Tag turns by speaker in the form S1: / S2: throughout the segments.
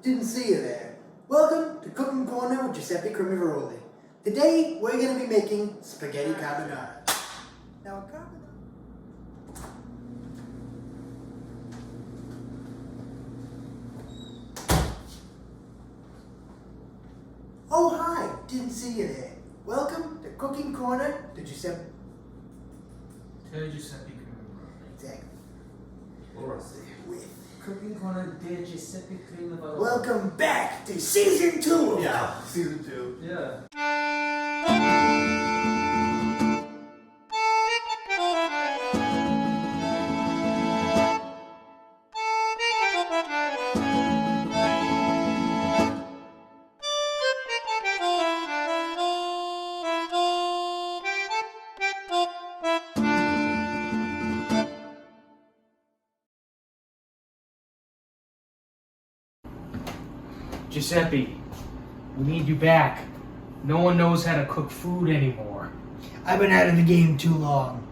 S1: Didn't see you there. Welcome to Cooking Corner with Giuseppe Cremivaroli. Today we're going to be making spaghetti carbonara. Now a carbonara. Oh hi, didn't see you there. Welcome to Cooking Corner to Giuseppe.
S2: Giuseppe Cremivaroli.
S1: Exactly. With
S2: Cooking Corner de Giuseppe Cremivaroli.
S1: welcome back to season 2.
S3: Yeah, season 2.
S2: Yeah. Giuseppe, we need you back. No one knows how to cook food anymore.
S1: I've been out of the game too long.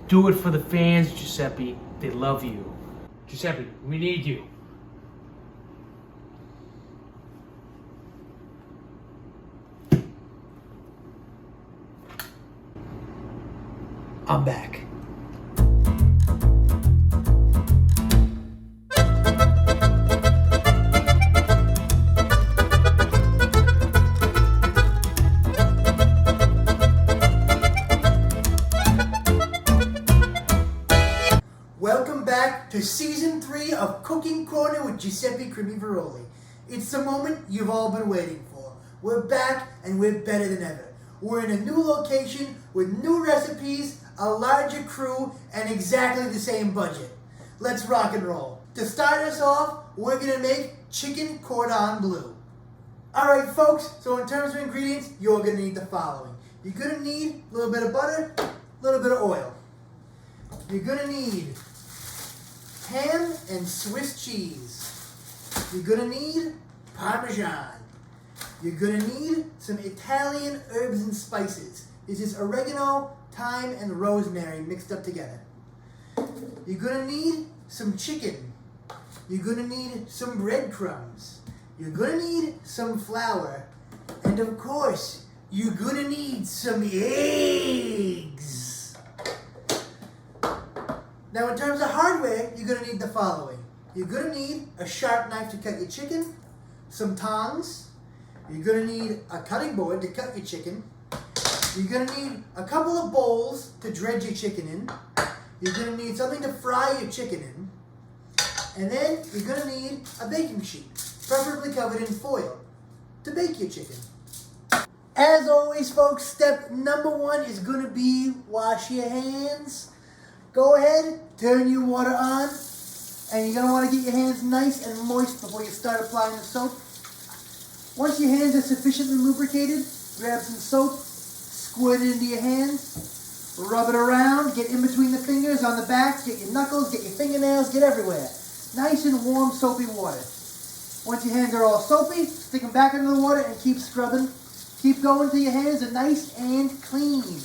S2: Do it for the fans, Giuseppe. They love you. Giuseppe, we need you.
S1: I'm back. Welcome back to season 3 of Cooking Corner with Giuseppe Cremivaroli. It's the moment you've all been waiting for. We're back and we're better than ever. We're in a new location with new recipes, a larger crew, and exactly the same budget. Let's rock and roll. To start us off, we're gonna make chicken cordon bleu. Alright folks, so in terms of ingredients, you're gonna need the following. You're gonna need a little bit of butter, a little bit of oil. You're gonna need ham and Swiss cheese. You're gonna need parmesan. You're gonna need some Italian herbs and spices. This is oregano, thyme, and rosemary mixed up together. You're gonna need some chicken. You're gonna need some breadcrumbs. You're gonna need some flour. And of course, you're gonna need some eggs. Now in terms of hardware, you're gonna need the following. You're gonna need a sharp knife to cut your chicken, some tongs. You're gonna need a cutting board to cut your chicken. You're gonna need a couple of bowls to dredge your chicken in. You're gonna need something to fry your chicken in. And then you're gonna need a baking sheet, preferably covered in foil, to bake your chicken. As always folks, step number 1 is gonna be wash your hands. Go ahead, turn your water on, and you're gonna wanna get your hands nice and moist before you start applying the soap. Once your hands are sufficiently lubricated, grab some soap, squirt it into your hands, rub it around, get in between the fingers, on the back, get your knuckles, get your fingernails, get everywhere. Nice and warm soapy water. Once your hands are all soapy, stick them back into the water and keep scrubbing. Keep going till your hands are nice and clean.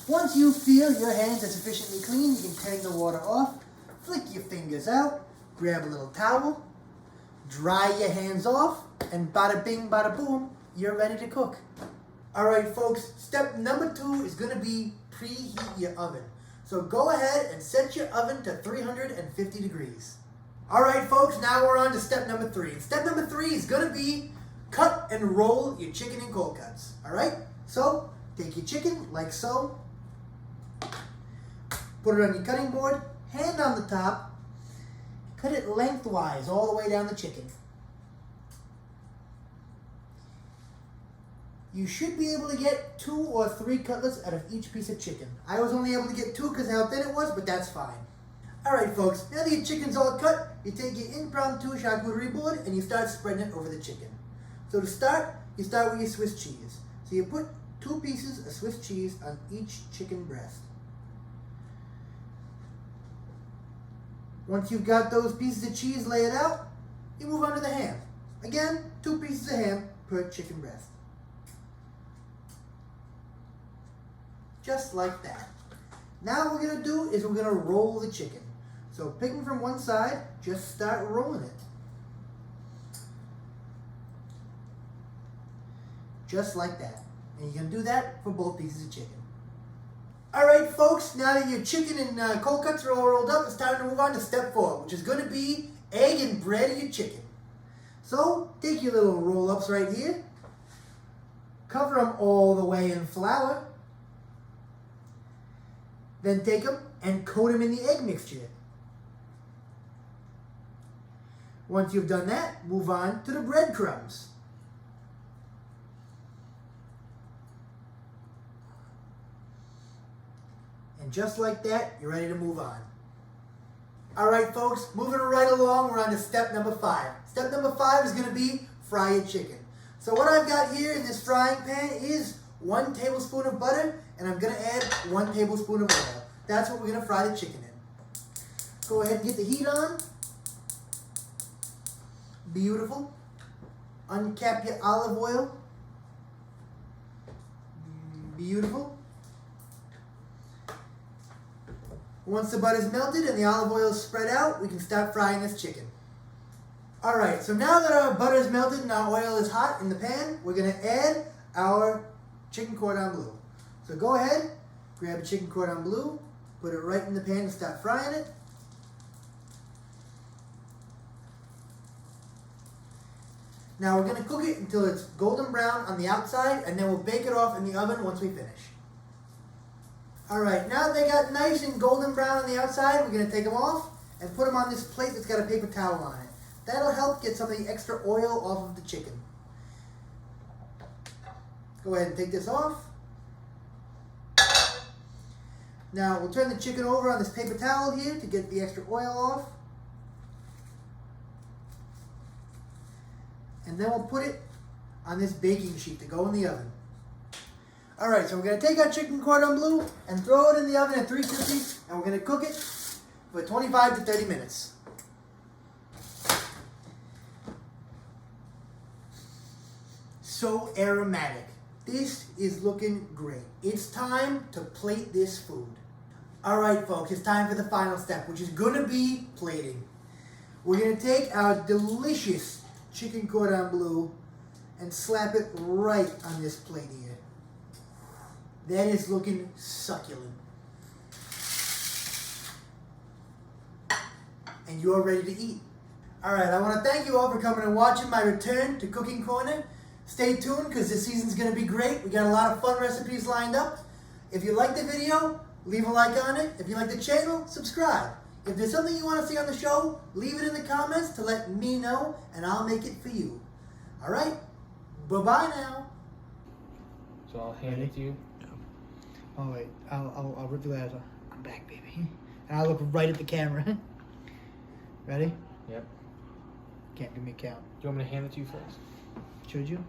S1: Once you feel your hands are sufficiently clean, you can turn the water off, flick your fingers out, grab a little towel, dry your hands off, and bada bing, bada boom, you're ready to cook. Alright folks, step number 2 is going to be preheat your oven. So go ahead and set your oven to 350 degrees. Alright folks, now we're on to step number 3. And step number 3 is going to be cut and roll your chicken in cold cuts. Alright, so take your chicken like so. Put it on your cutting board, hand on the top, cut it lengthwise all the way down the chicken. You should be able to get 2 or 3 cutlets out of each piece of chicken. I was only able to get 2 because of how thin it was, but that's fine. Alright folks, now that your chicken's all cut, you take your impromptu charcuterie board and you start spreading it over the chicken. So to start, you start with your Swiss cheese. So you put 2 pieces of Swiss cheese on each chicken breast. Once you've got those pieces of cheese laid out, you move on to the ham. Again, 2 pieces of ham per chicken breast. Just like that. Now what we're going to do is we're going to roll the chicken. So picking from one side, just start rolling it. just like that. And you're gonna do that for both pieces of chicken. All right, folks, now that your chicken and cold cuts are all rolled up, it's time to move on to step 4, which is gonna be egg and bread your chicken. So take your little roll-ups right here, cover them all the way in flour, then take them and coat them in the egg mixture. Once you've done that, move on to the breadcrumbs. And just like that, you're ready to move on. All right, folks, moving right along, we're on to step number 5. Step number 5 is going to be fry your chicken. So what I've got here in this frying pan is 1 tablespoon of butter, and I'm going to add 1 tablespoon of oil. That's what we're going to fry the chicken in. Go ahead and get the heat on. Beautiful. Uncap your olive oil. Beautiful. Once the butter's melted and the olive oil is spread out, we can start frying this chicken. Alright, so now that our butter is melted and our oil is hot in the pan, we're going to add our chicken Cordon Bleu. So go ahead, grab a chicken Cordon Bleu, put it right in the pan and start frying it. Now we're going to cook it until it's golden brown on the outside, and then we'll bake it off in the oven once we finish. Alright, now that they got nice and golden brown on the outside, we're going to take them off and put them on this plate that's got a paper towel on it. That'll help get some of the extra oil off of the chicken. Go ahead and take this off. Now we'll turn the chicken over on this paper towel here to get the extra oil off. And then we'll put it on this baking sheet to go in the oven. Alright, so we're going to take our chicken Cordon Bleu and throw it in the oven at 350, and we're going to cook it for 25 to 30 minutes. So aromatic. This is looking great. It's time to plate this food. Alright folks, it's time for the final step, which is going to be plating. We're going to take our delicious chicken Cordon Bleu and slap it right on this plate here. That is looking succulent. And you're ready to eat. Alright, I want to thank you all for coming and watching my return to Cooking Corner. Stay tuned because this season's going to be great. We got a lot of fun recipes lined up. If you like the video, leave a like on it. If you like the channel, subscribe. If there's something you want to see on the show, leave it in the comments to let me know, and I'll make it for you. Alright, bye-bye now.
S2: So I'll hand it to you.
S1: Oh wait, I'll rip the glass off. I'm back, baby. And I'll look right at the camera. Ready?
S2: Yep.
S1: Can't give me a count.
S2: Do you want me to hand it to you first?
S1: Should you?